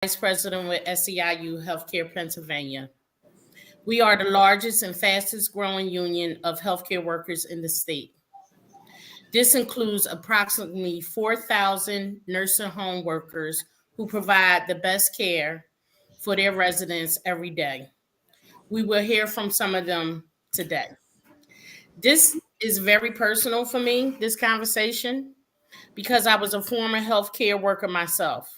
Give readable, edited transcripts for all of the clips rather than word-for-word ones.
Vice President with SEIU Healthcare Pennsylvania. We are the largest and fastest growing union of healthcare workers in the state. This includes approximately 4,000 nursing home workers who provide the best care for their residents every day. We will hear from some of them today. This is very personal for me, this conversation, because I was a former healthcare worker myself.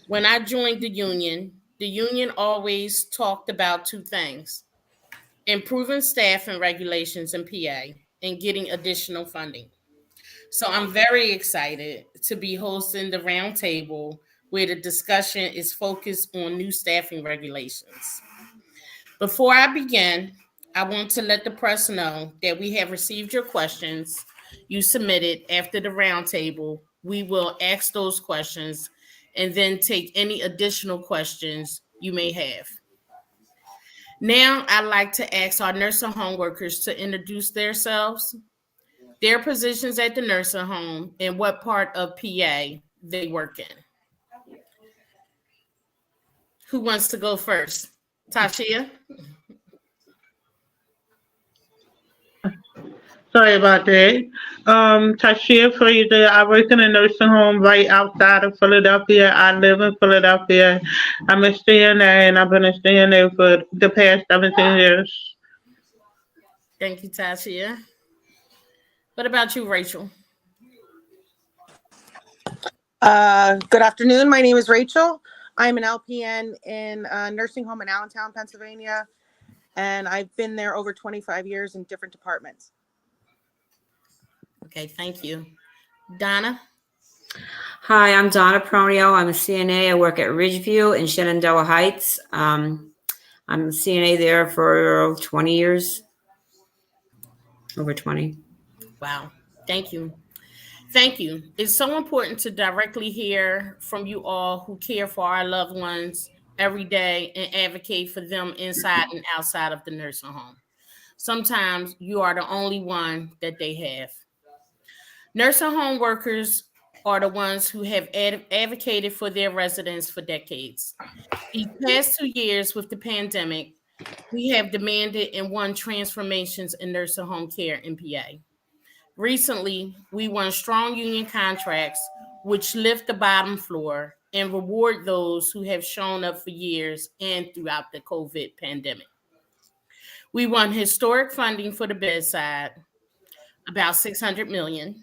When I joined the union always talked about two things: improving staffing regulations in PA and getting additional funding. So I'm very excited to be hosting the roundtable where the discussion is focused on new staffing regulations. Before I begin, I want to let the press know that we have received your questions you submitted after the roundtable. We will ask those questions and then take any additional questions you may have. Now, I'd like to ask our nursing home workers to introduce themselves, their positions at the nursing home, and what part of PA they work in. Who wants to go first? Tashia? Sorry about that. Tashia Fraser. I work in a nursing home right outside of Philadelphia. I live in Philadelphia. I'm a CNA, and I've been a CNA for the past 17 years. Thank you, Tashia. What about you, Rachel? Good afternoon. My name is Rachel. I'm an LPN in a nursing home in Allentown, Pennsylvania, and I've been there over 25 years in different departments. Okay, thank you. Donna? Hi, I'm Donna Pronio. I'm a CNA. I work at Ridgeview in Shenandoah Heights. I'm a CNA there for 20 years, over 20. Wow, thank you. Thank you. It's so important to directly hear from you all who care for our loved ones every day and advocate for them inside and outside of the nursing home. Sometimes you are the only one that they have. Nursing home workers are the ones who have advocated for their residents for decades. These past 2 years with the pandemic, we have demanded and won transformations in nursing home care in PA. Recently, we won strong union contracts which lift the bottom floor and reward those who have shown up for years and throughout the COVID pandemic. We won historic funding for the bedside, about $600 million,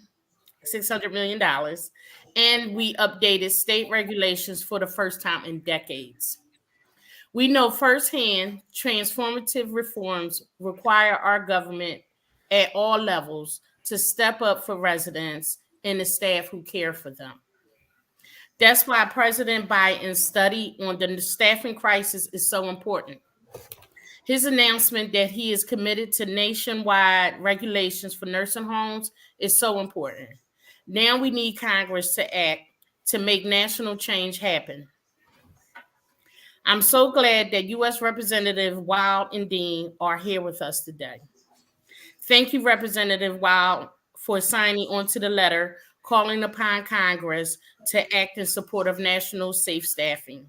and we updated state regulations for the first time in decades. We know firsthand transformative reforms require our government at all levels to step up for residents and the staff who care for them. That's why President Biden's study on the staffing crisis is so important. His announcement that he is committed to nationwide regulations for nursing homes is so important. Now we need Congress to act to make national change happen. I'm so glad that U.S. Representative Wild and Dean are here with us today. Thank you, Representative Wild, for signing onto the letter calling upon Congress to act in support of national safe staffing.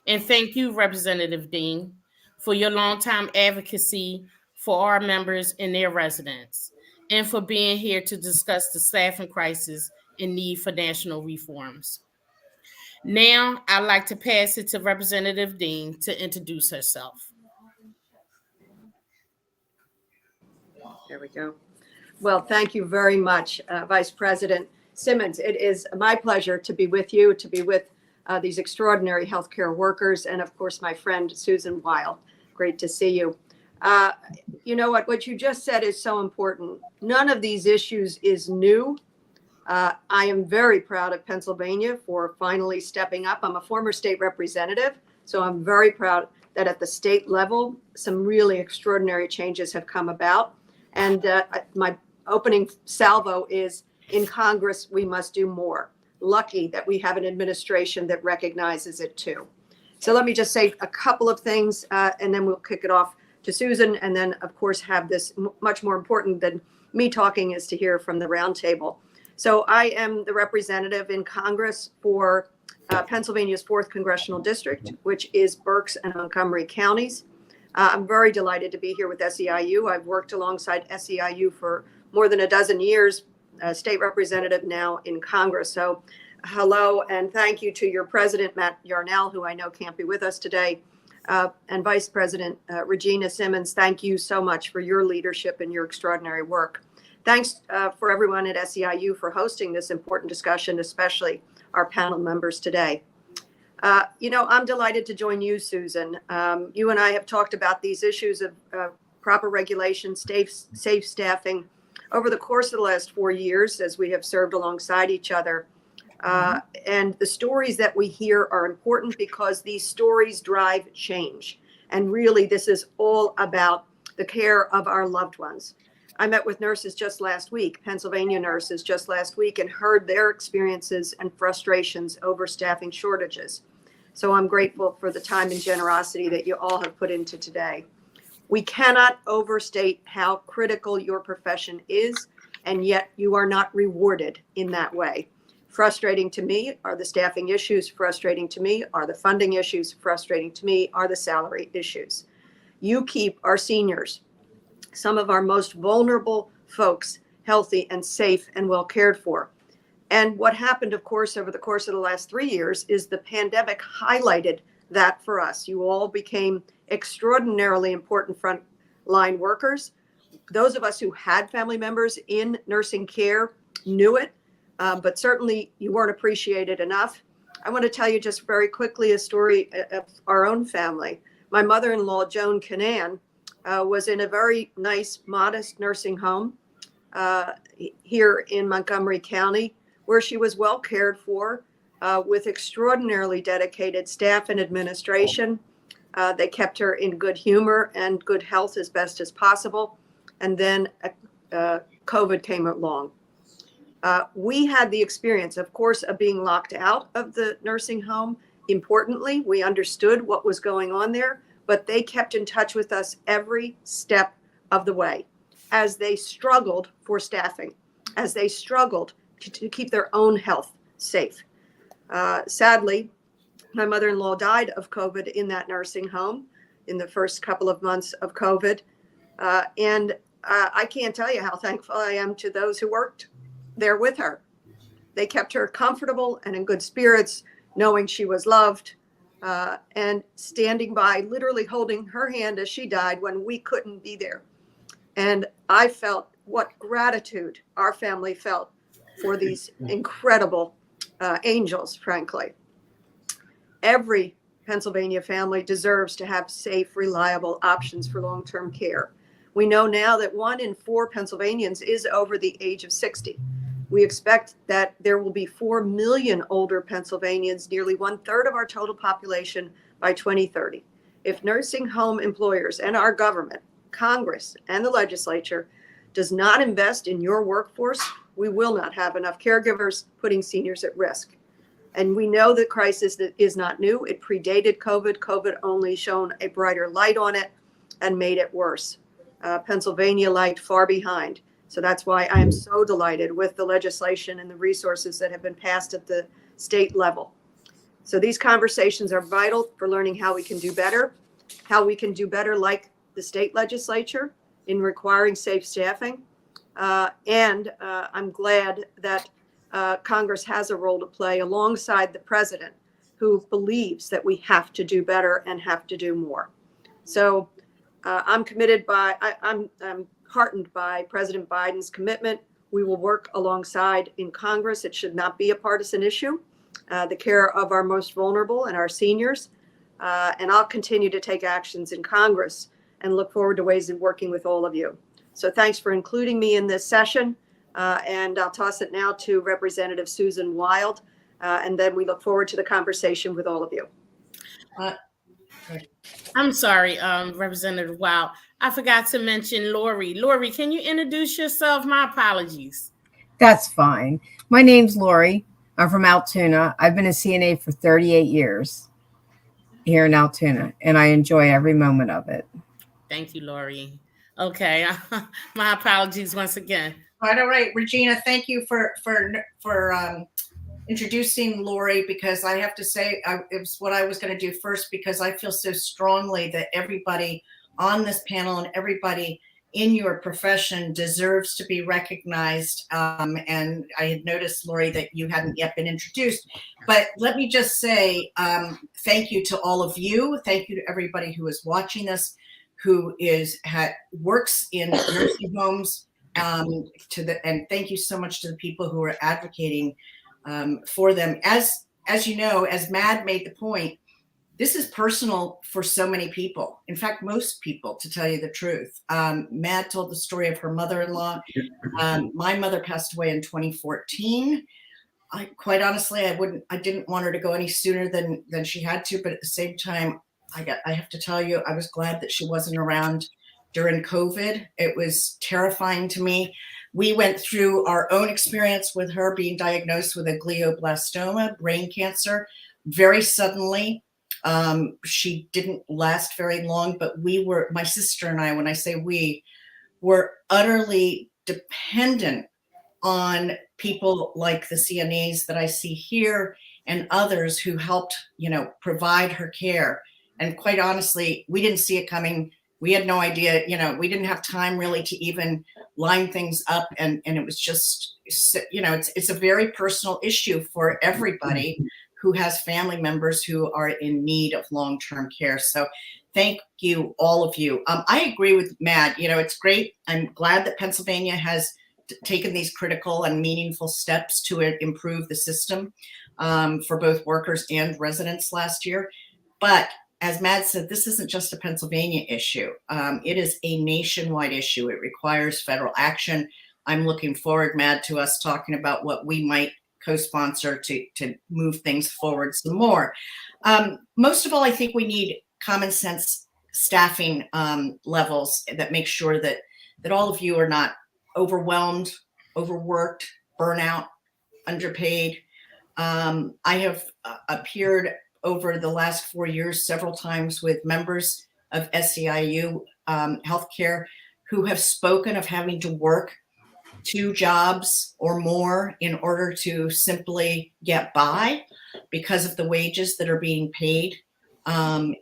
And thank you, Representative Dean, for your longtime advocacy for our members and their residents, and for being here to discuss the staffing crisis and need for national reforms. Now, I'd like to pass it to Representative Dean to introduce herself. There we go. Well, thank you very much, Vice President Simmons. It is my pleasure to be with you, to be with these extraordinary healthcare workers, and of course, my friend Susan Weil. Great to see you. You know what you just said is so important. None of these issues is new. I am very proud of Pennsylvania for finally stepping up. I'm a former state representative, so I'm very proud that at the state level, some really extraordinary changes have come about. And my opening salvo is, in Congress, we must do more. Lucky that we have an administration that recognizes it too. So let me just say a couple of things, and then we'll kick it off to Susan. And then, of course, have this much more important than me talking is to hear from the roundtable. So I am the representative in Congress for Pennsylvania's 4th Congressional District, which is Berks and Montgomery counties. I'm very delighted to be here with SEIU. I've worked alongside SEIU for more than a dozen years, state representative now in Congress. So hello and thank you to your president, Matt Yarnell, who I know can't be with us today, and Vice President Regina Simmons. Thank you so much for your leadership and your extraordinary work. Thanks for everyone at SEIU for hosting this important discussion, especially our panel members today. I'm delighted to join you, Susan. You and I have talked about these issues of proper regulation, safe staffing over the course of the last 4 years as we have served alongside each other. And the stories that we hear are important because these stories drive change. And really, this is all about the care of our loved ones. I met with nurses just last week, Pennsylvania nurses just last week, and heard their experiences and frustrations over staffing shortages. So I'm grateful for the time and generosity that you all have put into today. We cannot overstate how critical your profession is, and yet you are not rewarded in that way. Frustrating to me are the staffing issues. Frustrating to me are the funding issues. Frustrating to me are the salary issues. You keep our seniors, some of our most vulnerable folks, healthy and safe and well cared for. And what happened, of course, over the course of the last 3 years is the pandemic highlighted that for us. You all became extraordinarily important frontline workers. Those of us who had family members in nursing care knew it, but certainly you weren't appreciated enough. I want to tell you just very quickly a story of our own family. My mother-in-law, Joan Canan, was in a very nice, modest nursing home here in Montgomery County, where she was well cared for with extraordinarily dedicated staff and administration. They kept her in good humor and good health as best as possible. And then COVID came along. We had the experience, of course, of being locked out of the nursing home. Importantly, we understood what was going on there, but they kept in touch with us every step of the way as they struggled for staffing, as they struggled to keep their own health safe. Sadly, my mother-in-law died of COVID in that nursing home in the first couple of months of COVID. And I can't tell you how thankful I am to those who worked there with her. They kept her comfortable and in good spirits, knowing she was loved, and standing by, literally holding her hand as she died when we couldn't be there. And I felt what gratitude our family felt for these incredible angels, frankly. Every Pennsylvania family deserves to have safe, reliable options for long-term care. We know now that 1 in 4 Pennsylvanians is over the age of 60. We expect that there will be 4 million older Pennsylvanians, nearly 1/3 of our total population, by 2030. If nursing home employers and our government, Congress, and the legislature does not invest in your workforce, we will not have enough caregivers, putting seniors at risk. And we know the crisis is not new. It predated COVID. COVID only shone a brighter light on it and made it worse. Pennsylvania lagged far behind. So that's why I am so delighted with the legislation and the resources that have been passed at the state level. So these conversations are vital for learning how we can do better, like the state legislature in requiring safe staffing. And I'm glad that Congress has a role to play alongside the president, who believes that we have to do better and have to do more. So I'm heartened by President Biden's commitment. We will work alongside in Congress. It should not be a partisan issue. The care of our most vulnerable and our seniors. And I'll continue to take actions in Congress and look forward to ways of working with all of you. So thanks for including me in this session. And I'll toss it now to Representative Susan Wild. And then we look forward to the conversation with all of you. I'm sorry, Representative Wild. I forgot to mention Lori. Lori, can you introduce yourself? My apologies. That's fine. My name's Lori. I'm from Altoona. I've been a CNA for 38 years here in Altoona, and I enjoy every moment of it. Thank you, Lori. Okay, my apologies once again. All right, Regina. Thank you for introducing Lori, because I have to say it was what I was going to do first, because I feel so strongly that everybody on this panel and everybody in your profession deserves to be recognized. And I had noticed, Lori, that you hadn't yet been introduced. But let me just say thank you to all of you. Thank you to everybody who is watching this, who works in nursing homes, and thank you so much to the people who are advocating for them. As you know, as Mad made the point, this is personal for so many people. In fact, most people, to tell you the truth. Mad told the story of her mother-in-law. My mother passed away in 2014. Quite honestly, I didn't want her to go any sooner than she had to, but at the same time, I have to tell you, I was glad that she wasn't around during COVID. It was terrifying to me. We went through our own experience with her being diagnosed with a glioblastoma, brain cancer, very suddenly. She didn't last very long, but my sister and I, when I say we, were utterly dependent on people like the CNAs that I see here and others who helped, provide her care. And quite honestly, we didn't see it coming. We had no idea, we didn't have time really to even line things up. And it was just, it's a very personal issue for everybody who has family members who are in need of long-term care. So thank you, all of you. I agree with Mad. It's great. I'm glad that Pennsylvania has taken these critical and meaningful steps to improve the system for both workers and residents last year. But as Mad said, this isn't just a Pennsylvania issue. It is a nationwide issue. It requires federal action. I'm looking forward, Mad, to us talking about what we might co-sponsor to move things forward some more. Most of all, I think we need common sense staffing levels that make sure that all of you are not overwhelmed, overworked, burnout, underpaid. I have appeared over the last 4 years several times with members of SEIU healthcare who have spoken of having to work 2 jobs or more in order to simply get by because of the wages that are being paid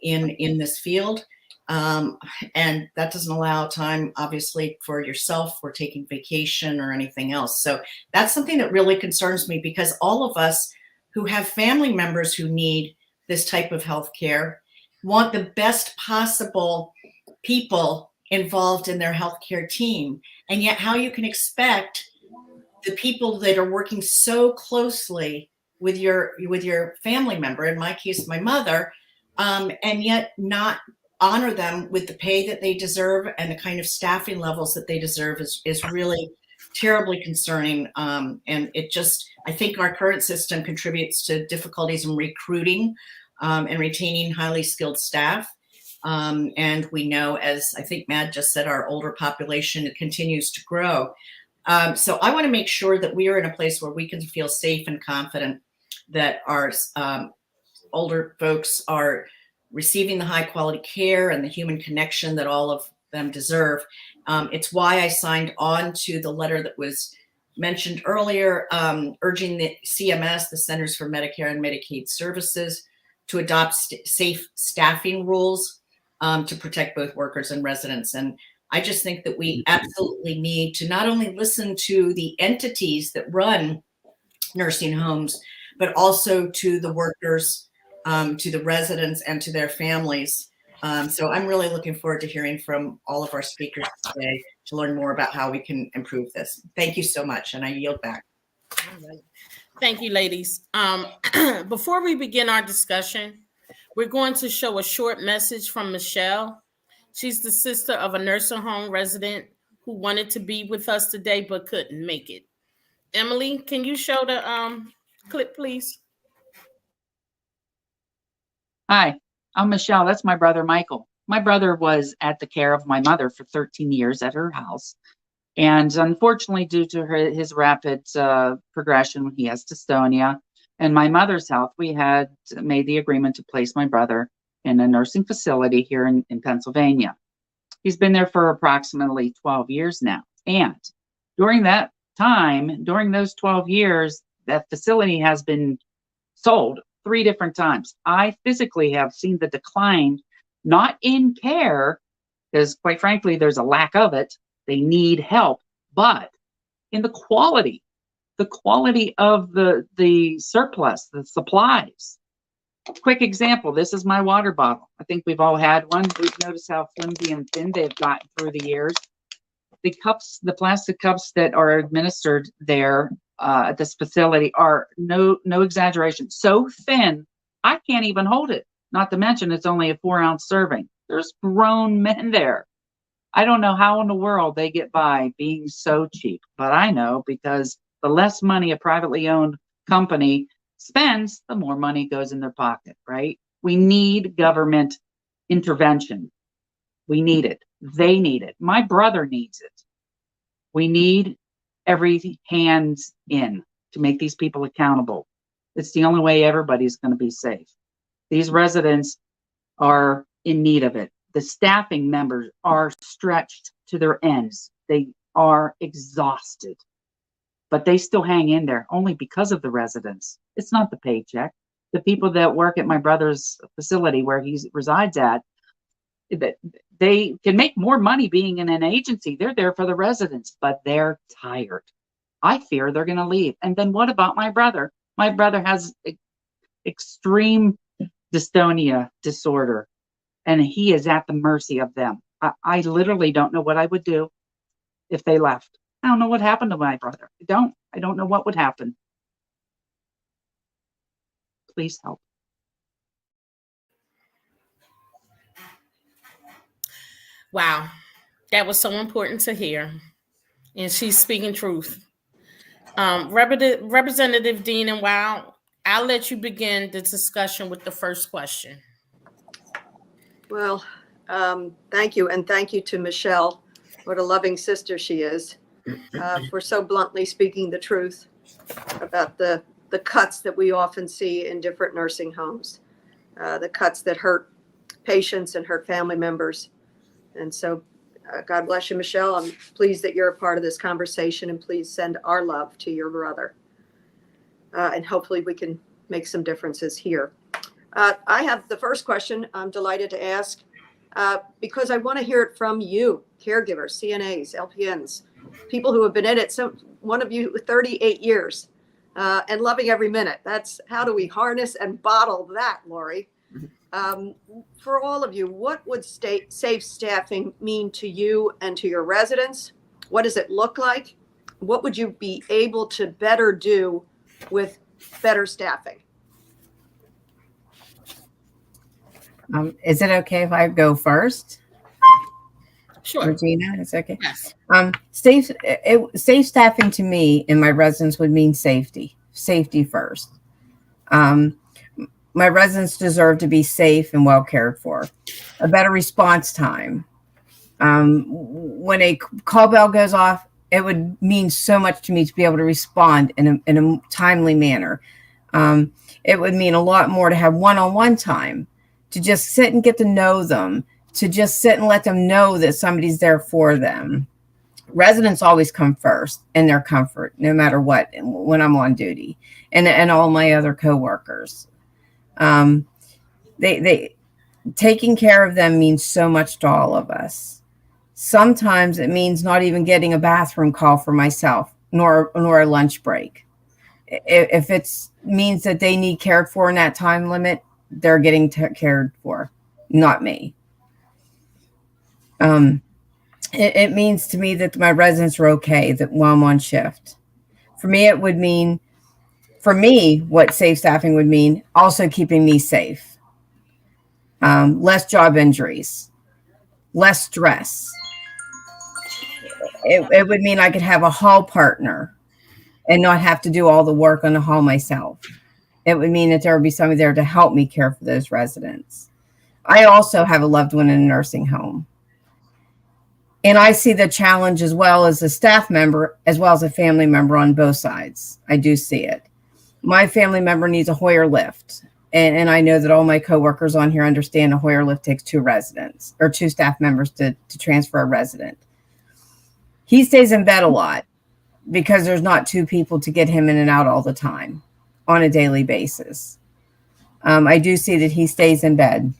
in this field. And that doesn't allow time, obviously, for yourself for taking vacation or anything else. So that's something that really concerns me, because all of us who have family members who need this type of health care want the best possible people involved in their healthcare team. And yet how you can expect the people that are working so closely with your family member, in my case, my mother, and yet not honor them with the pay that they deserve and the kind of staffing levels that they deserve is really terribly concerning. And I think our current system contributes to difficulties in recruiting and retaining highly skilled staff. And we know, as I think Mad just said, our older population continues to grow. So I want to make sure that we are in a place where we can feel safe and confident that our older folks are receiving the high quality care and the human connection that all of them deserve. It's why I signed on to the letter that was mentioned earlier, urging the CMS, the Centers for Medicare and Medicaid Services, to adopt safe staffing rules to protect both workers and residents. And I just think that we absolutely need to not only listen to the entities that run nursing homes, but also to the workers, to the residents, and to their families. So I'm really looking forward to hearing from all of our speakers today to learn more about how we can improve this. Thank you so much, and I yield back. All right. Thank you, ladies. Before we begin our discussion, we're going to show a short message from Michelle. She's the sister of a nursing home resident who wanted to be with us today but couldn't make it. Emily, can you show the clip, please? Hi, I'm Michelle. That's my brother, Michael. My brother was at the care of my mother for 13 years at her house. And unfortunately, due to his rapid progression, he has dystonia, and my mother's health, we had made the agreement to place my brother in a nursing facility here in Pennsylvania. He's been there for approximately 12 years now. And during that time, during those 12 years, That facility has been sold 3 different times. I physically have seen the decline, not in care, because quite frankly, there's a lack of it. They need help, but in the quality of the surplus, the supplies. Quick example, this is my water bottle. I think we've all had one. We've noticed how flimsy and thin they've gotten through the years. The cups, the plastic cups that are administered there at this facility are no exaggeration, so thin, I can't even hold it. Not to mention it's only a 4-ounce serving. There's grown men there. I don't know how in the world they get by being so cheap, but I know because the less money a privately owned company spends, the more money goes in their pocket, right? We need government intervention. We need it. They need it. My brother needs it. We need every hands in to make these people accountable. It's the only way everybody's going to be safe. These residents are in need of it. The staffing members are stretched to their ends. They are exhausted, but they still hang in there only because of the residents. It's not the paycheck. The people that work at my brother's facility where he resides at, that they can make more money being in an agency. They're there for the residents, but they're tired. I fear they're going to leave. And then what about my brother? My brother has extreme dystonia disorder, and he is at the mercy of them. I literally don't know what I would do if they left. I don't know what happened to my brother. I don't know what would happen. Please help. Wow, that was so important to hear. And she's speaking truth. Representative Dean and Wow, I'll let you begin the discussion with the first question. Well, thank you. And thank you to Michelle. What a loving sister she is, for so bluntly speaking the truth about the cuts that we often see in different nursing homes, the cuts that hurt patients and hurt family members. And so God bless you, Michelle. I'm pleased that you're a part of this conversation, and please send our love to your brother. And hopefully we can make some differences here. I have the first question I'm delighted to ask because I want to hear it from you, caregivers, CNAs, LPNs, people who have been in it. So one of you 38 years and loving every minute. That's how do we harness and bottle that, Lori? For all of you, what would safe staffing mean to you and to your residents? What does it look like? What would you be able to better do with better staffing? Is it okay if I go first? Sure. Regina, is it okay? Yes. Safe staffing to me and my residents would mean safety first. My residents deserve to be safe and well cared for. A better response time. When a call bell goes off, it would mean so much to me to be able to respond in a timely manner. It would mean a lot more to have one-on-one time, to just sit and get to know them, to just sit and let them know that somebody's there for them. Residents always come first in their comfort, no matter what, when I'm on duty, and all my other coworkers. They taking care of them means so much to all of us. Sometimes it means not even getting a bathroom call for myself, nor a lunch break. If it means that they need cared for in that time limit, they're getting cared for, not me. It means to me that my residents are okay that while I'm on shift. For me, it would mean, what safe staffing would mean, also keeping me safe. Less job injuries, less stress. It would mean I could have a hall partner and not have to do all the work on the hall myself. It would mean that there would be somebody there to help me care for those residents. I also have a loved one in a nursing home. And I see the challenge as well as a staff member, as well as a family member on both sides. I do see it. My family member needs a Hoyer lift. And I know that all my coworkers on here understand a Hoyer lift takes 2 residents or 2 staff members to transfer a resident. He stays in bed a lot. because there's not two people to get him in and out all the time on a daily basis. I do see that he stays in bed.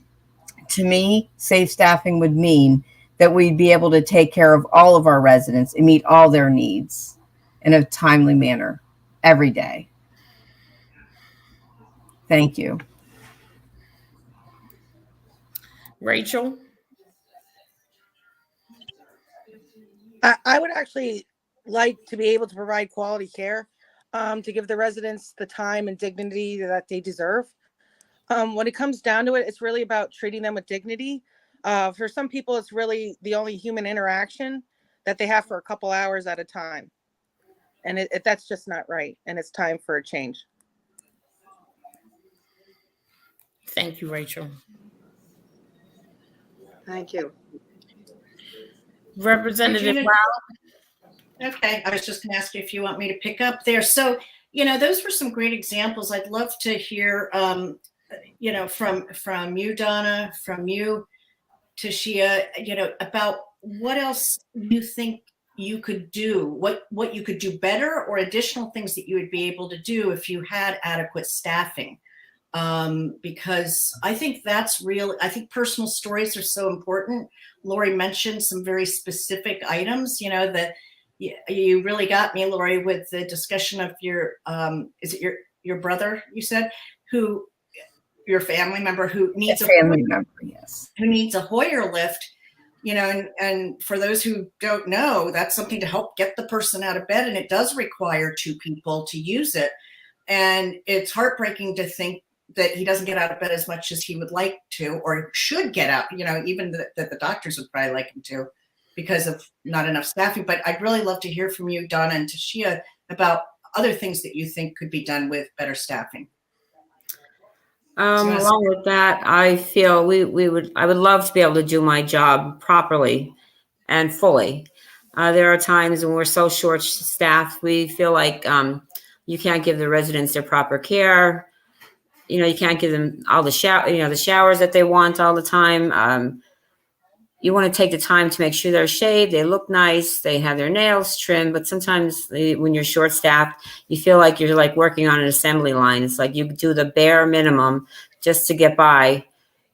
To me, safe staffing would mean that we'd be able to take care of all of our residents and meet all their needs in a timely manner every day. Thank you. Rachel? I would actually like to be able to provide quality care, to give the residents the time and dignity that they deserve. When it comes down to it, it's really about treating them with dignity. For some people, it's really the only human interaction that they have for a couple hours at a time. And that's just not right. And it's time for a change. Thank you, Rachel. Thank you. Representative Regina? Brown? Okay, I was just going to ask you if you want me to pick up there. So, those were some great examples. I'd love to hear, from you, Donna, from you, Tashia, about what else you think you could do, what you could do better, or additional things that you would be able to do if you had adequate staffing. Because I think that's real. I think personal stories are so important. Lori mentioned some very specific items, that you really got me, Lori, with the discussion of your, is it your brother, you said, your family member who needs who needs a Hoyer lift, and for those who don't know, that's something to help get the person out of bed. And it does require two people to use it. And it's heartbreaking to think that he doesn't get out of bed as much as he would like to, or should get out, even that the doctors would probably like him to, because of not enough staffing. But I'd really love to hear from you, Donna and Tashia, about other things that you think could be done with better staffing. Along with that, I feel I would love to be able to do my job properly and fully. There are times when we're so short staffed, we feel like you can't give the residents their proper care. You can't give them all the showers that they want all the time. You want to take the time to make sure they're shaved, they look nice, they have their nails trimmed. But sometimes when you're short staffed, you feel like you're like working on an assembly line. It's like you do the bare minimum just to get by,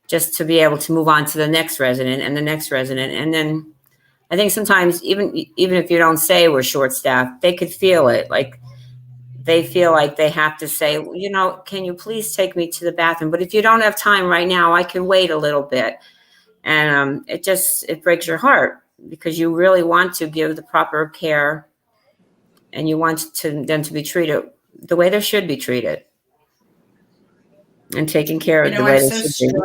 just to be able to move on to the next resident and the next resident. And then I think sometimes even if you don't say we're short staffed, they could feel it. Like they feel like they have to say, can you please take me to the bathroom? But if you don't have time right now, I can wait a little bit. And it breaks your heart, because you really want to give the proper care and you want them to be treated the way they should be treated and taken care of the way they should be.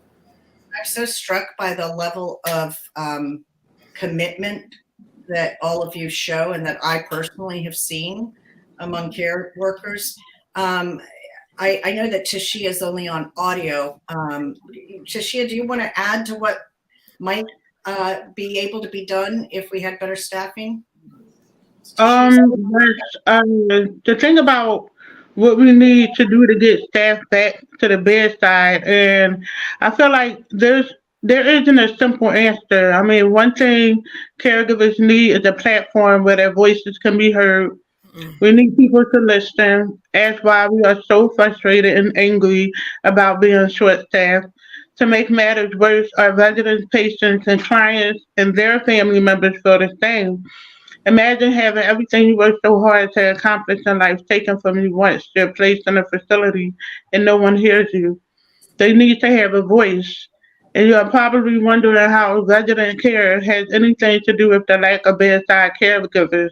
I'm so struck by the level of commitment that all of you show, and that I personally have seen among care workers. I know that Tashia is only on audio. Tashia, do you want to add to what might be able to be done if we had better staffing? The thing about what we need to do to get staff back to the bedside, and I feel like there isn't a simple answer. I mean, one thing caregivers need is a platform where their voices can be heard. We need people to listen. That's why we are so frustrated and angry about being short-staffed. To make matters worse, our residents, patients, and clients and their family members feel the same. Imagine having everything you worked so hard to accomplish in life taken from you once you're placed in a facility and no one hears you. They need to have a voice. And you are probably wondering how resident care has anything to do with the lack of bedside caregivers,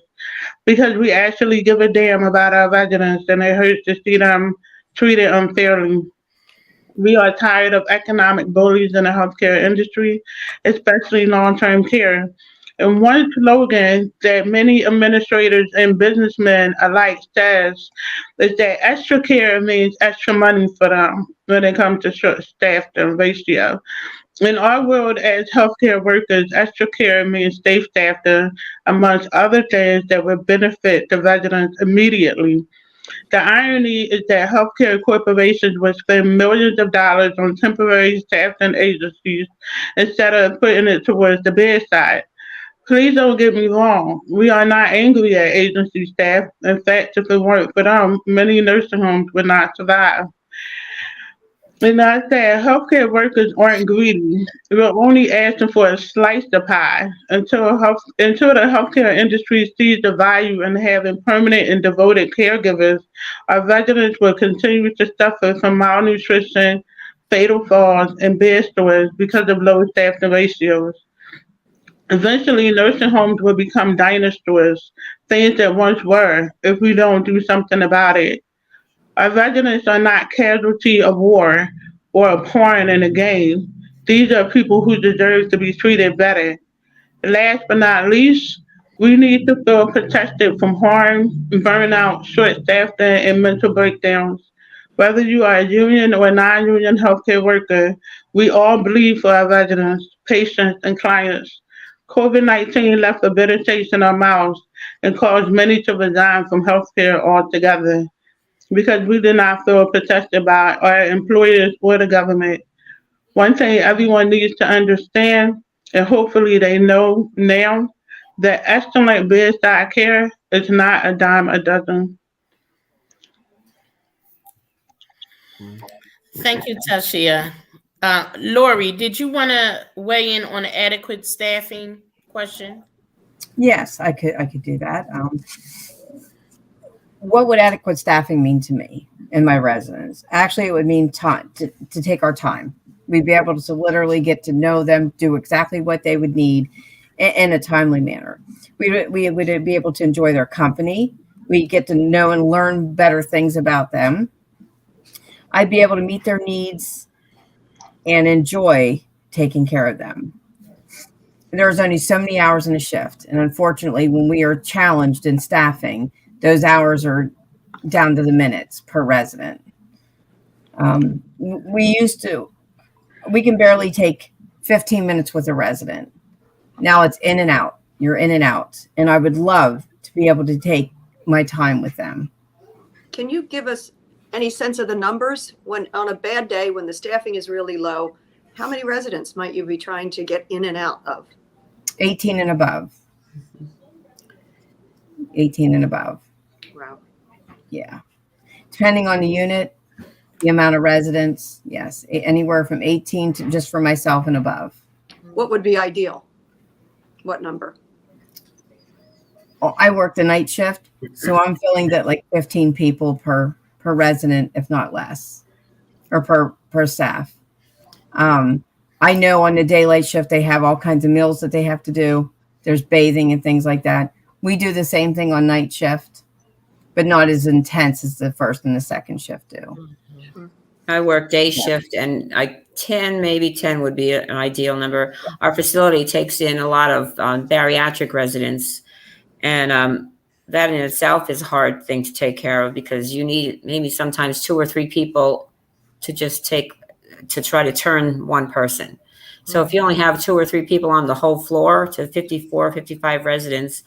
because we actually give a damn about our residents, and it hurts to see them treated unfairly. We are tired of economic bullies in the healthcare industry, especially long-term care. And one slogan that many administrators and businessmen alike says is that extra care means extra money for them when it comes to short staffed and ratio. In our world as healthcare workers, extra care means safe staffing, amongst other things that would benefit the residents immediately. The irony is that healthcare corporations will spend millions of dollars on temporary staffing agencies instead of putting it towards the bedside. Please don't get me wrong. We are not angry at agency staff. In fact, if it weren't for them, many nursing homes would not survive. And I said, healthcare workers aren't greedy. We're only asking for a slice of pie until the healthcare industry sees the value in having permanent and devoted caregivers. Our residents will continue to suffer from malnutrition, fatal falls, and bed sores because of low staffing ratios. Eventually, nursing homes will become dinosaurs, things that once were, if we don't do something about it. Our residents are not casualty of war or a pawn in a game. These are people who deserve to be treated better. Last but not least, we need to feel protected from harm, burnout, short staffing, and mental breakdowns. Whether you are a union or non union healthcare worker, we all bleed for our residents, patients, and clients. COVID-19 left a bitter taste in our mouths and caused many to resign from healthcare altogether because we did not feel protected by our employers or the government. One thing everyone needs to understand, and hopefully they know now, that excellent bedside care is not a dime a dozen. Thank you, Tashia. Lori, did you want to weigh in on the adequate staffing question? Yes, I could do that. What would adequate staffing mean to me and my residents? Actually, it would mean time to take our time. We'd be able to literally get to know them, do exactly what they would need in a timely manner. We would be able to enjoy their company. We get to know and learn better things about them. I'd be able to meet their needs and enjoy taking care of them. There's only so many hours in a shift. And unfortunately, when we are challenged in staffing, those hours are down to the minutes per resident. We can barely take 15 minutes with a resident. Now it's in and out. You're in and out. And I would love to be able to take my time with them. Can you give us any sense of the numbers when on a bad day, when the staffing is really low, how many residents might you be trying to get in and out of? 18 and above. 18 and above. Wow. Yeah. Depending on the unit, the amount of residents, yes, anywhere from 18 to just for myself and above. What would be ideal? What number? Oh, I work the night shift, so I'm feeling that like 15 people per resident, if not less, or per staff. I know on the daylight shift, they have all kinds of meals that they have to do. There's bathing and things like that. We do the same thing on night shift, but not as intense as the first and the second shift do. I work day shift, and maybe 10 would be an ideal number. Our facility takes in a lot of bariatric residents, and that in itself is a hard thing to take care of because you need maybe sometimes 2 or 3 people to try to turn one person. So if you only have 2 or 3 people on the whole floor to 54, 55 residents,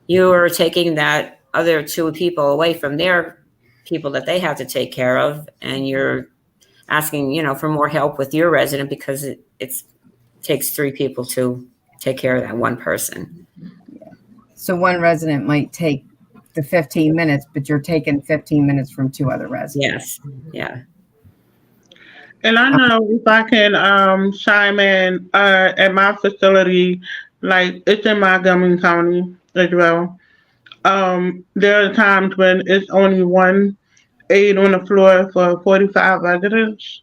you are taking that other 2 people away from their people that they have to take care of. And you're asking, for more help with your resident because it takes 3 people to take care of that one person. So one resident might take the 15 minutes, but you're taking 15 minutes from 2 other residents. Yes. Yeah. And I know if I can chime in at my facility, like it's in Montgomery County as well. There are times when it's only one aide on the floor for 45 residents,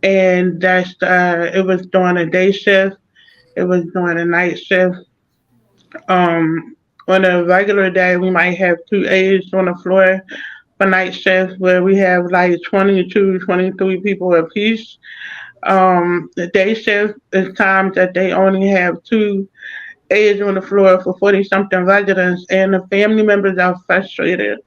and it was during a day shift, it was during a night shift. On a regular day, we might have 2 aides on the floor for night shift where we have like 22, 23 people apiece. The day shift is times that they only have 2 aides on the floor for 40-something residents, and the family members are frustrated.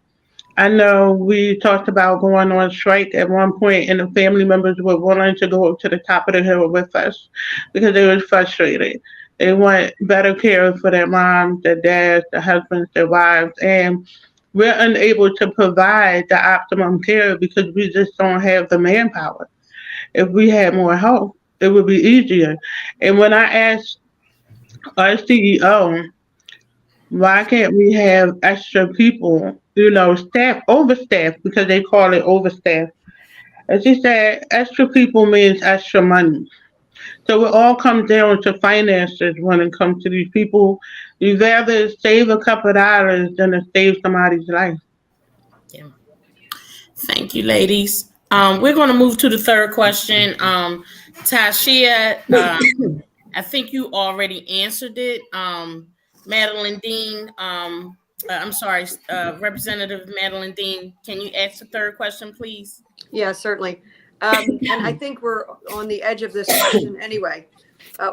I know we talked about going on strike at one point, and the family members were willing to go up to the top of the hill with us because they were frustrated. They want better care for their moms, their dads, their husbands, their wives, and we're unable to provide the optimum care because we just don't have the manpower. If we had more help, it would be easier. And when I asked our CEO, why can't we have extra people, staff, overstaff, because they call it overstaff. And she said extra people means extra money. So it all comes down to finances when it comes to these people. You rather save a couple of dollars than to save somebody's life. Yeah. Thank you, ladies. We're going to move to the third question. Tashia, I think you already answered it. Madeleine Dean, I'm sorry, Representative Madeleine Dean, can you ask the third question, please? Yeah, certainly. And I think we're on the edge of this question anyway.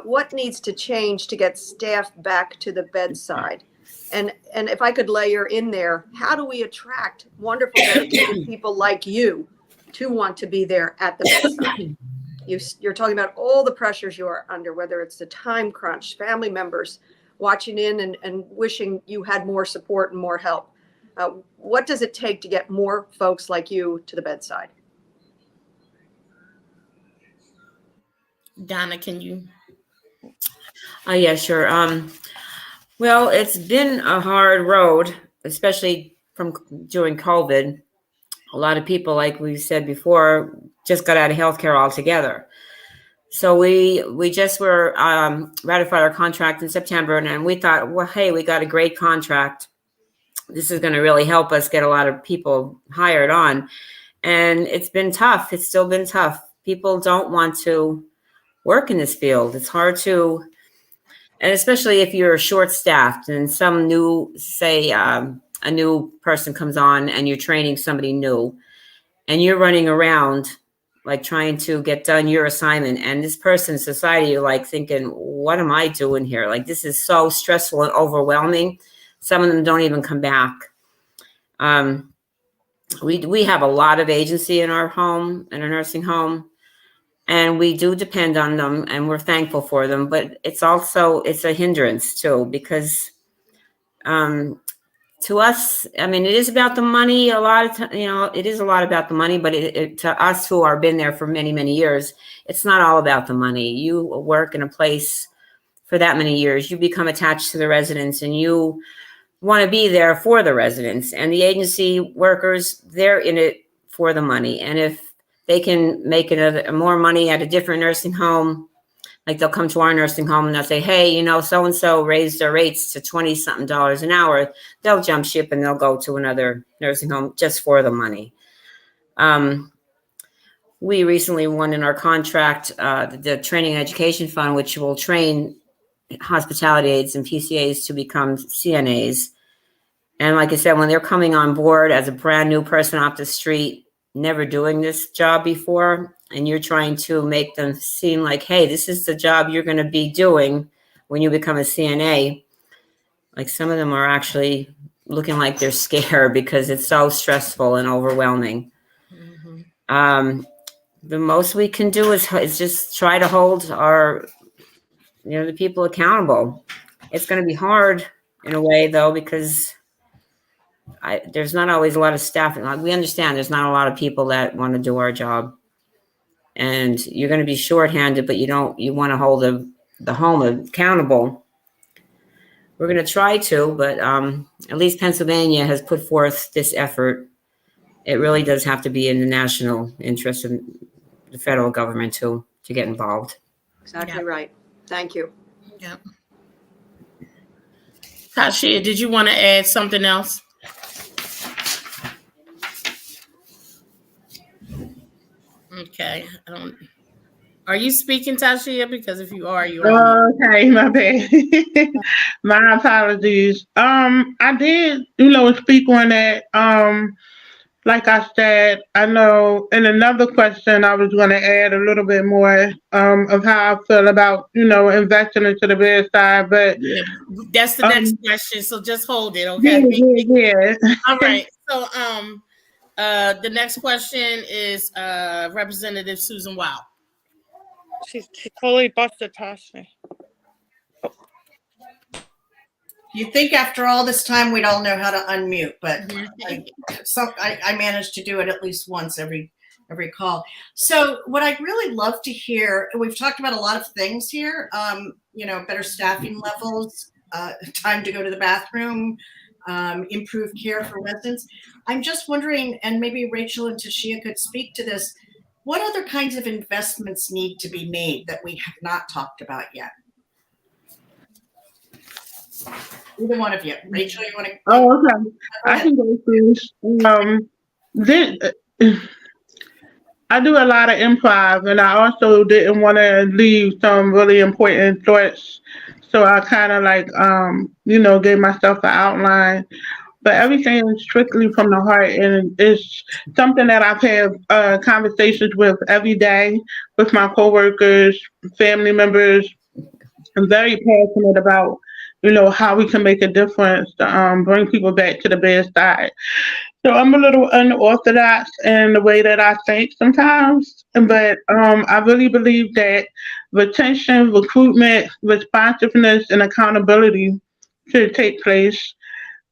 What needs to change to get staff back to the bedside? And if I could layer in there, how do we attract wonderful, dedicated people like you to want to be there at the bedside? You're talking about all the pressures you are under, whether it's the time crunch, family members watching in and wishing you had more support and more help. What does it take to get more folks like you to the bedside? Donna, can you? Yeah, sure. Well, it's been a hard road, especially from during COVID. A lot of people, like we said before, just got out of healthcare altogether. So we just were ratified our contract in September, and we thought, well, hey, we got a great contract. This is going to really help us get a lot of people hired on. And it's been tough. It's still been tough. People don't want to work in this field. It's hard to, and especially if you're short-staffed and some new, say, a new person comes on and you're training somebody new and you're running around like trying to get done your assignment, and this person's society, you're like thinking, what am I doing here? Like, this is so stressful and overwhelming. Some of them don't even come back. We have a lot of agency in our home, in our nursing home, and we do depend on them, and we're thankful for them. But it's a hindrance too, because to us, I mean, it is about the money. A lot of it is a lot about the money, but to us who have been there for many, many years, it's not all about the money. You work in a place for that many years, you become attached to the residents, and you want to be there for the residents. And the agency workers, they're in it for the money. And if they can make more money at a different nursing home, like they'll come to our nursing home and they'll say, hey, so-and-so raised their rates to $20-something an hour. They'll jump ship and they'll go to another nursing home just for the money. We recently won in our contract the Training and Education Fund, which will train hospitality aides and PCAs to become CNAs. And like I said, when they're coming on board as a brand new person off the street, never doing this job before, and you're trying to make them seem like, hey, this is the job you're going to be doing when you become a CNA. Like, some of them are actually looking like they're scared because it's so stressful and overwhelming. Mm-hmm. The most we can do is just try to hold the people accountable. It's going to be hard in a way, though, because there's not always a lot of staffing. Like, we understand there's not a lot of people that want to do our job, and you're going to be shorthanded, but you want to hold the home accountable. We're going to try to, but at least Pennsylvania has put forth this effort. It really does have to be in the national interest of the federal government to get involved. Exactly right. Thank you. Yep. Tashia, did you want to add something else? Okay. Are you speaking, Tashia? Because if you are, you are. Okay, my bad. My apologies. I did, speak on that. Like I said, I know in another question I was going to add a little bit more of how I feel about, investing into the bedside, but yeah, that's the next question. So just hold it, okay? Yeah. All right. So the next question is Representative Susan Wow. She totally busted Tasha. You think after all this time we'd all know how to unmute, but I managed to do it at least once every every call. So what I'd really love to hear, we've talked about a lot of things here, better staffing levels, time to go to the bathroom, improved care for residents. I'm just wondering, and maybe Rachel and Tashia could speak to this, what other kinds of investments need to be made that we have not talked about yet? Either one of you. Rachel, you want to? Oh, okay. I can go first. This, I do a lot of improv, and I also didn't want to leave some really important thoughts. So I kind of gave myself an outline. But everything is strictly from the heart, and it's something that I've had conversations with every day with my coworkers, family members. I'm very passionate about, how we can make a difference to bring people back to the bedside. So I'm a little unorthodox in the way that I think sometimes, but I really believe that retention, recruitment, responsiveness, and accountability should take place.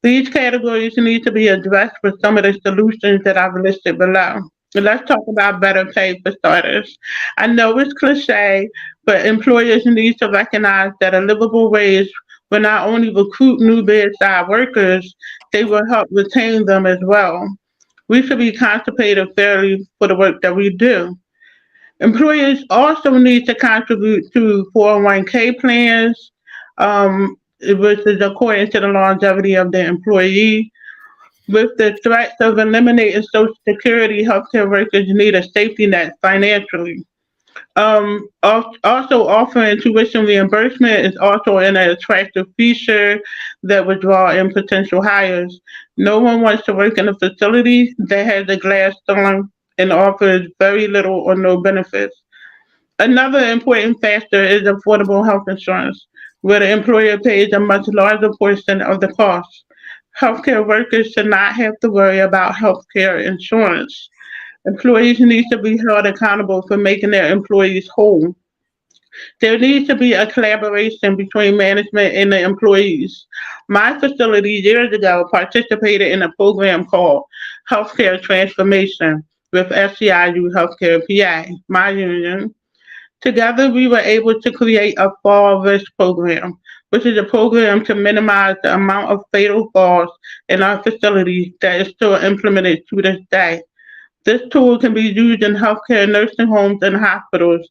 These categories need to be addressed with some of the solutions that I've listed below. Let's talk about better pay for starters. I know it's cliche, but employers need to recognize that a livable wage will not only recruit new bedside workers, they will help retain them as well. We should be compensated fairly for the work that we do. Employers also need to contribute to 401k plans, which is according to the longevity of the employee. With the threats of eliminating Social Security, healthcare workers need a safety net financially. Also offering tuition reimbursement is also an attractive feature that would draw in potential hires. No one wants to work in a facility that has a glass ceiling and offers very little or no benefits. Another important factor is affordable health insurance, where the employer pays a much larger portion of the cost. Healthcare workers should not have to worry about healthcare insurance. Employees need to be held accountable for making their employees whole. There needs to be a collaboration between management and the employees. My facility years ago participated in a program called Healthcare Transformation with SCIU Healthcare PA, my union. Together, we were able to create a fall risk program, which is a program to minimize the amount of fatal falls in our facility that is still implemented to this day. This tool can be used in healthcare nursing homes and hospitals.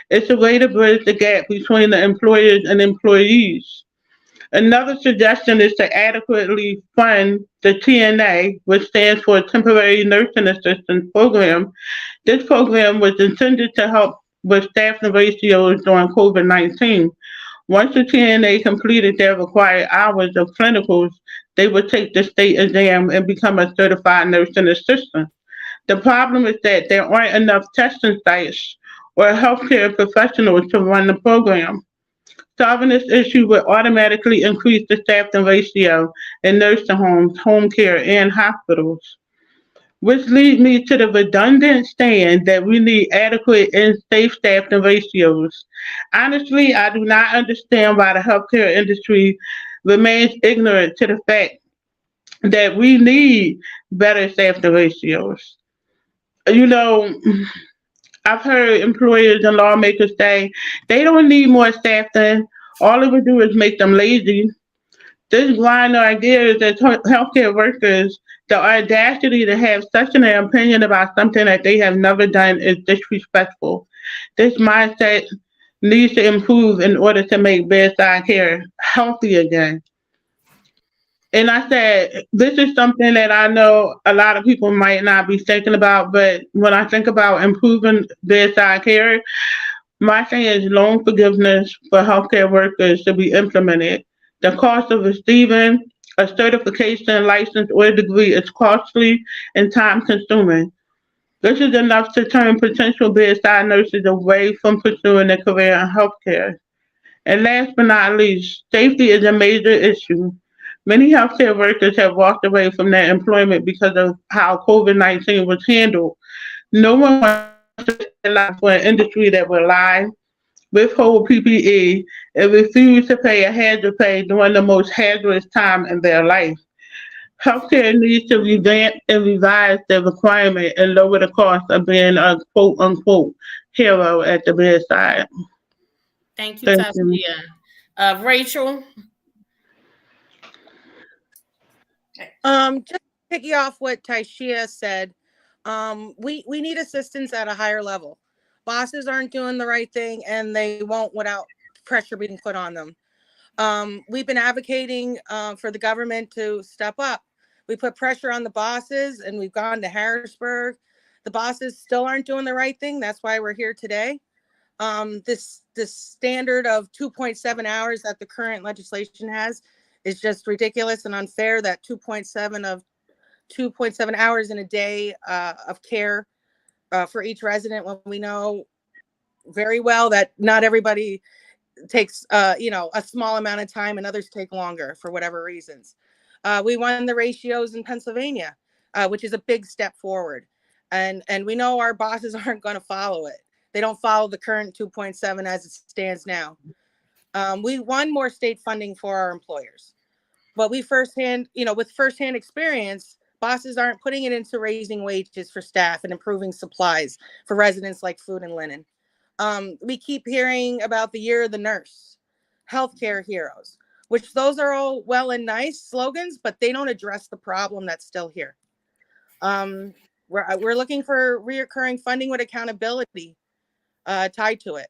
It's a way to bridge the gap between the employers and employees. Another suggestion is to adequately fund the TNA, which stands for Temporary Nursing Assistance Program. This program was intended to help with staffing ratios during COVID-19. Once the TNA completed their required hours of clinicals, they would take the state exam and become a certified nursing assistant. The problem is that there aren't enough testing sites or healthcare professionals to run the program. Solving this issue would automatically increase the staffing ratio in nursing homes, home care, and hospitals. Which leads me to the redundant stand that we need adequate and safe staffing ratios. Honestly, I do not understand why the healthcare industry remains ignorant to the fact that we need better staffing ratios. You know, I've heard employers and lawmakers say they don't need more staffing. All it would do is make them lazy. This blind idea is that healthcare workers, the audacity to have such an opinion about something that they have never done is disrespectful. This mindset needs to improve in order to make bedside care healthy again. And I said, this is something that I know a lot of people might not be thinking about, but when I think about improving bedside care, my thing is loan forgiveness for healthcare workers to be implemented. The cost of receiving a certification, license, or degree is costly and time consuming. This is enough to turn potential bedside nurses away from pursuing a career in healthcare. And last but not least, safety is a major issue. Many healthcare workers have walked away from their employment because of how COVID-19 was handled. No one wants to stand for an industry that will lie, withhold PPE, and refuse to pay a hazard pay during the most hazardous time in their life. Healthcare needs to revamp and revise the requirement and lower the cost of being a quote unquote hero at the bedside. Thank you, Thank you. Tasia. Rachel? Just picking off what Taishia said, we need assistance at a higher level. Bosses aren't doing the right thing, and they won't without pressure being put on them. We've been advocating for the government to step up. We put pressure on the bosses, and we've gone to Harrisburg. The bosses still aren't doing the right thing. That's why we're here today. This standard of 2.7 hours that the current legislation has is just ridiculous and unfair. That 2.7 hours in a day of care for each resident, when we know very well that not everybody takes a small amount of time and others take longer for whatever reasons. We won the ratios in Pennsylvania, which is a big step forward. And we know our bosses aren't going to follow it. They don't follow the current 2.7 as it stands now. We won more state funding for our employers. But with firsthand experience, bosses aren't putting it into raising wages for staff and improving supplies for residents like food and linen. We keep hearing about the year of the nurse, healthcare heroes, which those are all well and nice slogans, but they don't address the problem that's still here. We're looking for reoccurring funding with accountability tied to it.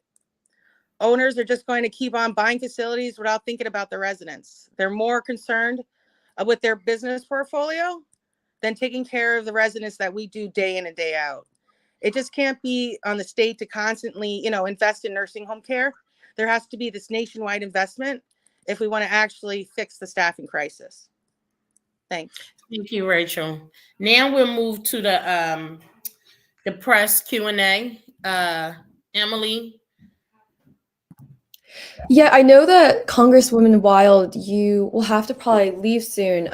Owners are just going to keep on buying facilities without thinking about the residents. They're more concerned with their business portfolio than taking care of the residents that we do day in and day out. It just can't be on the state to constantly, invest in nursing home care. There has to be this nationwide investment if we want to actually fix the staffing crisis. Thanks. Thank you, Rachel. Now we'll move to the press Q&A. Emily? Yeah, I know that Congresswoman Wild, you will have to probably leave soon.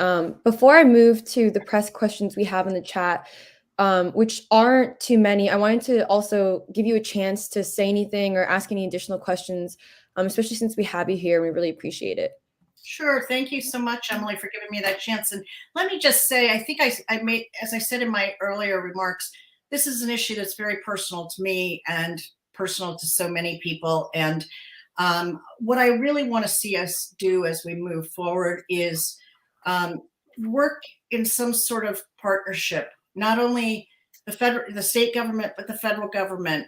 Before I move to the press questions we have in the chat, which aren't too many, I wanted to also give you a chance to say anything or ask any additional questions, especially since we have you here. We really appreciate it. Sure. Thank you so much, Emily, for giving me that chance. And let me just say, I think I made, as I said in my earlier remarks, this is an issue that's very personal to me and personal to so many people. And what I really want to see us do as we move forward is work in some sort of partnership, not only the state government, but the federal government,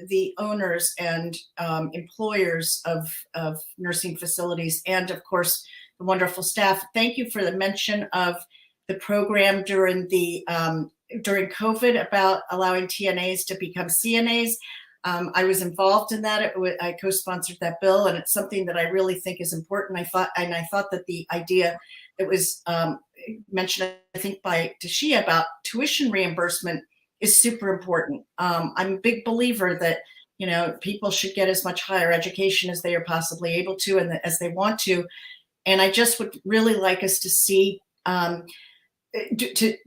the owners and employers of nursing facilities, and of course, the wonderful staff. Thank you for the mention of the program during COVID about allowing TNAs to become CNAs. I was involved in that. I co-sponsored that bill, and it's something that I really think is important. I thought that the idea that was mentioned, I think, by Taishia about tuition reimbursement is super important. I'm a big believer that people should get as much higher education as they are possibly able to and as they want to. And I just would really like us to see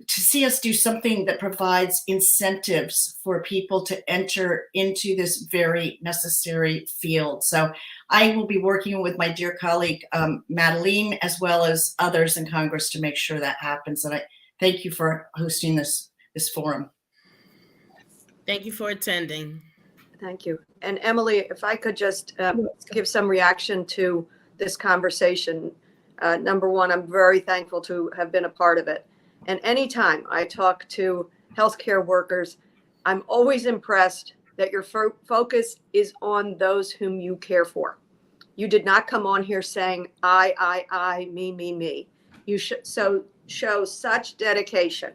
see us do something that provides incentives for people to enter into this very necessary field. So I will be working with my dear colleague, Madeleine, as well as others in Congress to make sure that happens. And I thank you for hosting this forum. Thank you for attending. Thank you. And Emily, if I could just give some reaction to this conversation. Number one, I'm very thankful to have been a part of it. And anytime I talk to healthcare workers, I'm always impressed that your focus is on those whom you care for. You did not come on here saying, I, me. You show such dedication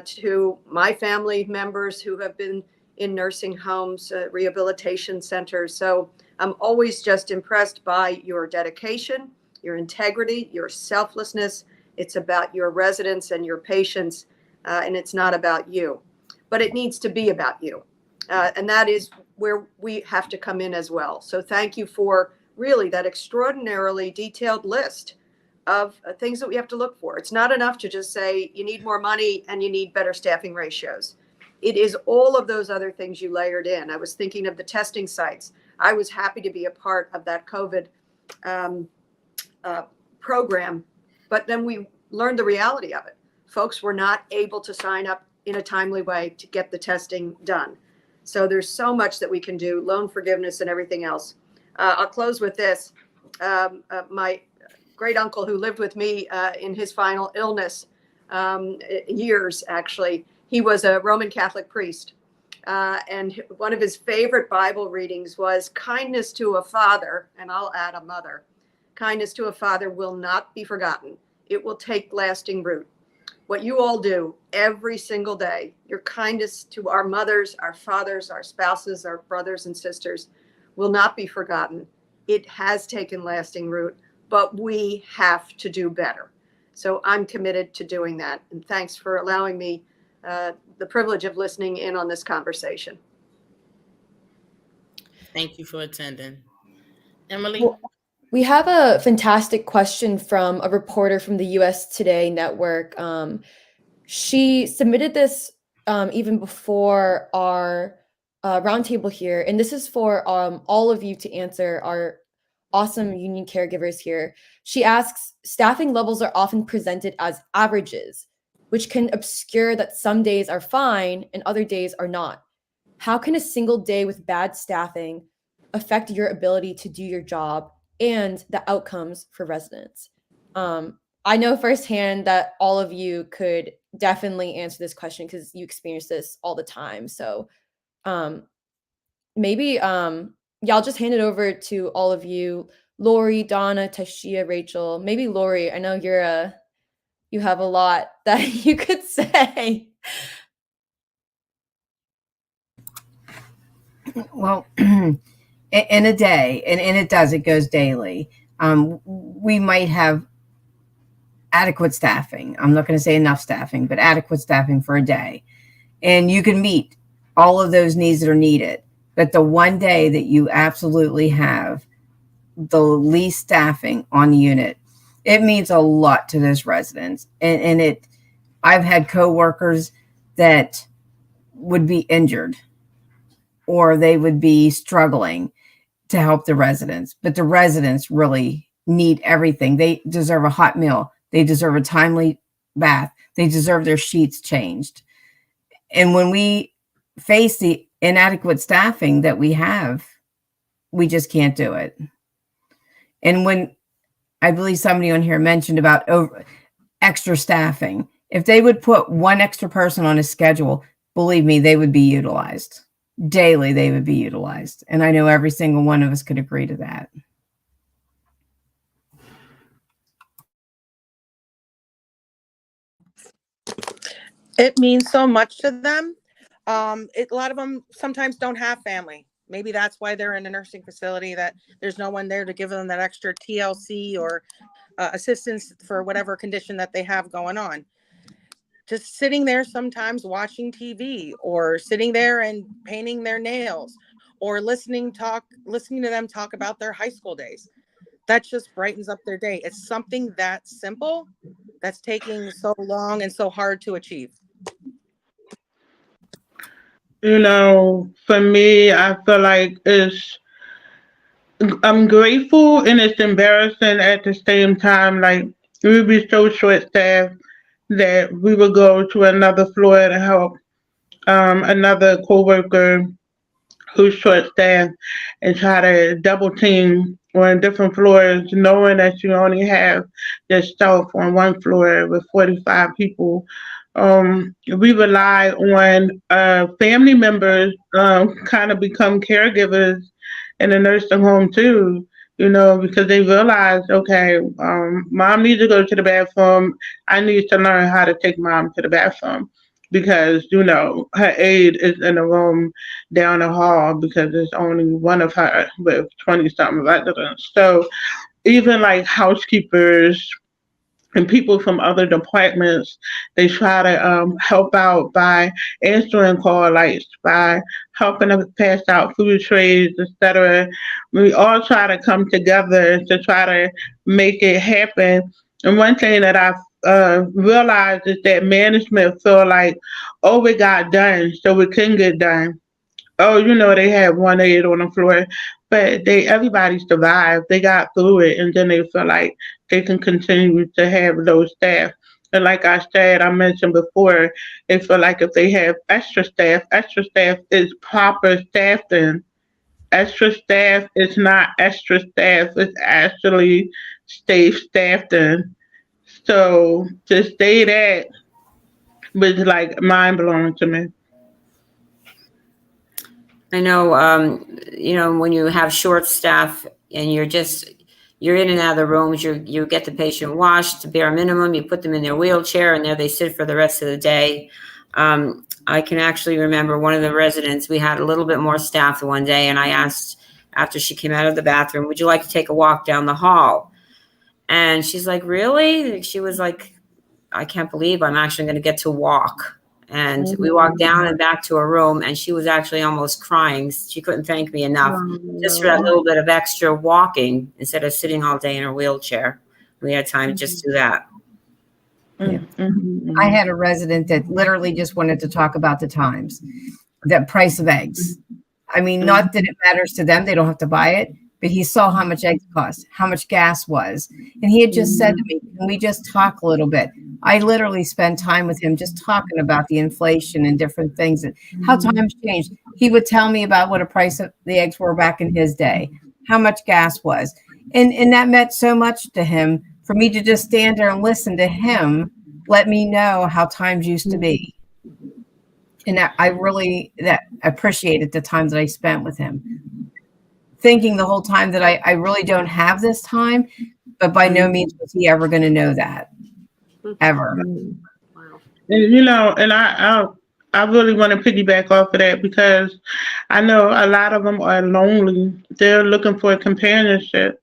to my family members who have been in nursing homes, rehabilitation centers. So I'm always just impressed by your dedication, your integrity, your selflessness. It's about your residents and your patients, and it's not about you. But it needs to be about you. And that is where we have to come in as well. So thank you for really that extraordinarily detailed list of things that we have to look for. It's not enough to just say you need more money and you need better staffing ratios. It is all of those other things you layered in. I was thinking of the testing sites. I was happy to be a part of that COVID program. But then we learned the reality of it. Folks were not able to sign up in a timely way to get the testing done. So there's so much that we can do, loan forgiveness and everything else. I'll close with this. My great uncle who lived with me in his final illness, years actually, he was a Roman Catholic priest. And one of his favorite Bible readings was kindness to a father, and I'll add a mother. Kindness to a father will not be forgotten. It will take lasting root. What you all do every single day, your kindness to our mothers, our fathers, our spouses, our brothers and sisters will not be forgotten. It has taken lasting root, but we have to do better. So I'm committed to doing that. And thanks for allowing me the privilege of listening in on this conversation. Thank you for attending. Emily? Well, we have a fantastic question from a reporter from the US Today network. She submitted this even before our roundtable here, and this is for all of you to answer, our awesome union caregivers here. She asks, staffing levels are often presented as averages, which can obscure that some days are fine and other days are not. How can a single day with bad staffing affect your ability to do your job and the outcomes for residents? I know firsthand that all of you could definitely answer this question because you experience this all the time. So maybe I'll just hand it over to all of you. Lori, Donna, Tashia, Rachel, maybe Lori, I know you have a lot that you could say. Well, in a day, and it goes daily, we might have adequate staffing. I'm not going to say enough staffing, but adequate staffing for a day. And you can meet all of those needs that are needed. But the one day that you absolutely have the least staffing on the unit, it means a lot to those residents. And I've had coworkers that would be injured or they would be struggling to help the residents. But the residents really need everything. They deserve a hot meal. They deserve a timely bath. They deserve their sheets changed. And when we face the inadequate staffing that we have, we just can't do it. And when I believe somebody on here mentioned about extra staffing, if they would put one extra person on a schedule, believe me, they would be utilized. Daily, they would be utilized. And I know every single one of us could agree to that. It means so much to them. A lot of them sometimes don't have family. Maybe that's why they're in a nursing facility, that there's no one there to give them that extra TLC or assistance for whatever condition that they have going on. Just sitting there sometimes watching TV or sitting there and painting their nails or listening to them talk about their high school days. That just brightens up their day. It's something that simple that's taking so long and so hard to achieve. You know, for me, I feel like I'm grateful and it's embarrassing at the same time. Like, we would be so short-staffed that we would go to another floor to help another coworker who's short-staffed and try to double team on different floors, knowing that you only have yourself on one floor with 45 people. We rely on family members kind of become caregivers in a nursing home too, you know, because they realize, okay, mom needs to go to the bathroom. I need to learn how to take mom to the bathroom because, you know, her aide is in a room down the hall because there's only one of her with 20-something residents. So even like housekeepers and people from other departments, they try to help out by answering call lights, by helping us pass out food trays, etc. We all try to come together to try to make it happen. And one thing that I've realized is that management feel like, oh, it got done, so it couldn't get done. Oh, you know, they had one aide on the floor, but everybody survived. They got through it, and then they feel like they can continue to have those staff. And like I mentioned before, they feel like if they have extra staff is proper staffing. Extra staff is not extra staff, it's actually safe staffing. So to say that was like mind blowing to me. I know, when you have short staff and you're in and out of the rooms, you get the patient washed to bare minimum, you put them in their wheelchair and there they sit for the rest of the day. I can actually remember one of the residents, we had a little bit more staff one day and I asked after she came out of the bathroom, would you like to take a walk down the hall? And she's like, really? She was like, I can't believe I'm actually going to get to walk. And we walked down and back to her room and she was actually almost crying. She couldn't thank me enough just for that little bit of extra walking instead of sitting all day in her wheelchair. We had time to just do that. I had a resident that literally just wanted to talk about the times, the price of eggs. I mean, not that it matters to them, they don't have to buy it, but he saw how much eggs cost, how much gas was. And he had just said to me, can we just talk a little bit? I literally spent time with him just talking about the inflation and different things and how times changed. He would tell me about what a price of the eggs were back in his day, how much gas was. And that meant so much to him for me to just stand there and listen to him, let me know how times used to be. And I really appreciated the time that I spent with him, thinking the whole time that I really don't have this time, but by no means was he ever going to know that, ever. Wow. And I really want to piggyback off of that because I know a lot of them are lonely. They're looking for companionship.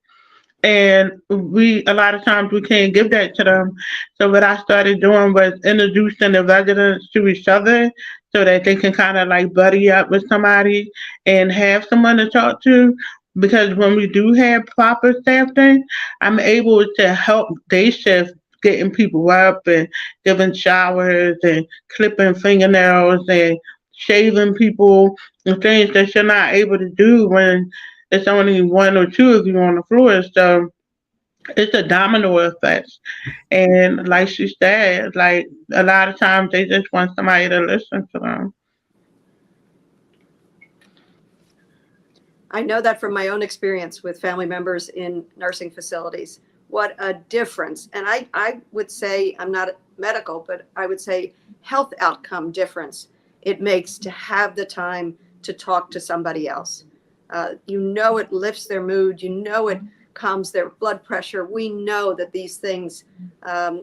And a lot of times we can't give that to them. So what I started doing was introducing the residents to each other so that they can kind of like buddy up with somebody and have someone to talk to. Because when we do have proper staffing, I'm able to help day shift getting people up and giving showers and clipping fingernails and shaving people and things that you're not able to do when it's only one or two of you on the floor. So it's a domino effect. And like she said, like a lot of times they just want somebody to listen to them. I know that from my own experience with family members in nursing facilities. What a difference. And I would say, I'm not medical, but I would say health outcome difference it makes to have the time to talk to somebody else. It lifts their mood. It calms their blood pressure. We know that these things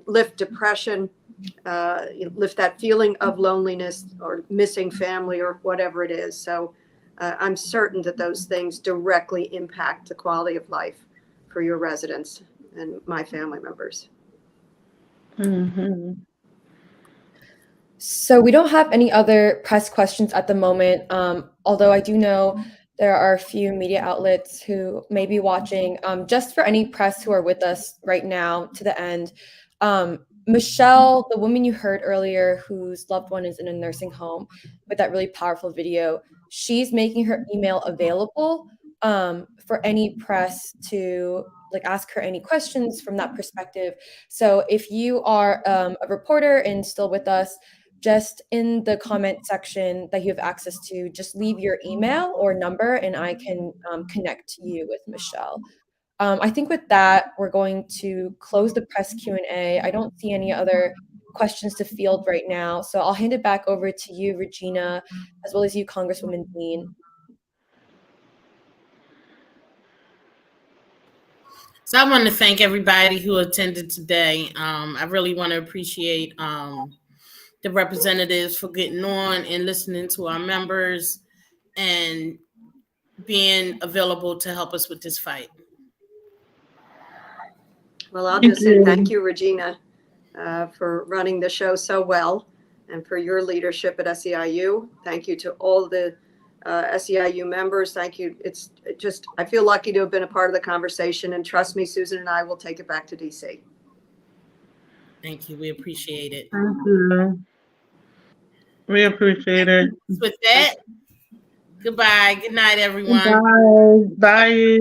lift depression, lift that feeling of loneliness or missing family or whatever it is. So I'm certain that those things directly impact the quality of life for your residents and my family members. Mm-hmm. So we don't have any other press questions at the moment, although I do know there are a few media outlets who may be watching. Just for any press who are with us right now to the end, Michelle, the woman you heard earlier whose loved one is in a nursing home with that really powerful video, she's making her email available for any press to ask her any questions from that perspective. So if you are a reporter and still with us, just in the comment section that you have access to, just leave your email or number and I can connect you with Michelle. I think with that, we're going to close the press Q&A. I don't see any other questions to field right now. So I'll hand it back over to you, Regina, as well as you, Congresswoman Dean. So I want to thank everybody who attended today. I really want to appreciate the representatives for getting on and listening to our members and being available to help us with this fight. Well, I'll just say thank you, Regina, for running the show so well and for your leadership at SEIU. Thank you to all the SEIU members. Thank you. I feel lucky to have been a part of the conversation, and trust me, Susan and I will take it back to DC. Thank you. We appreciate it. Thank you. We appreciate it. With that, goodbye. Good night, everyone. Bye. Bye.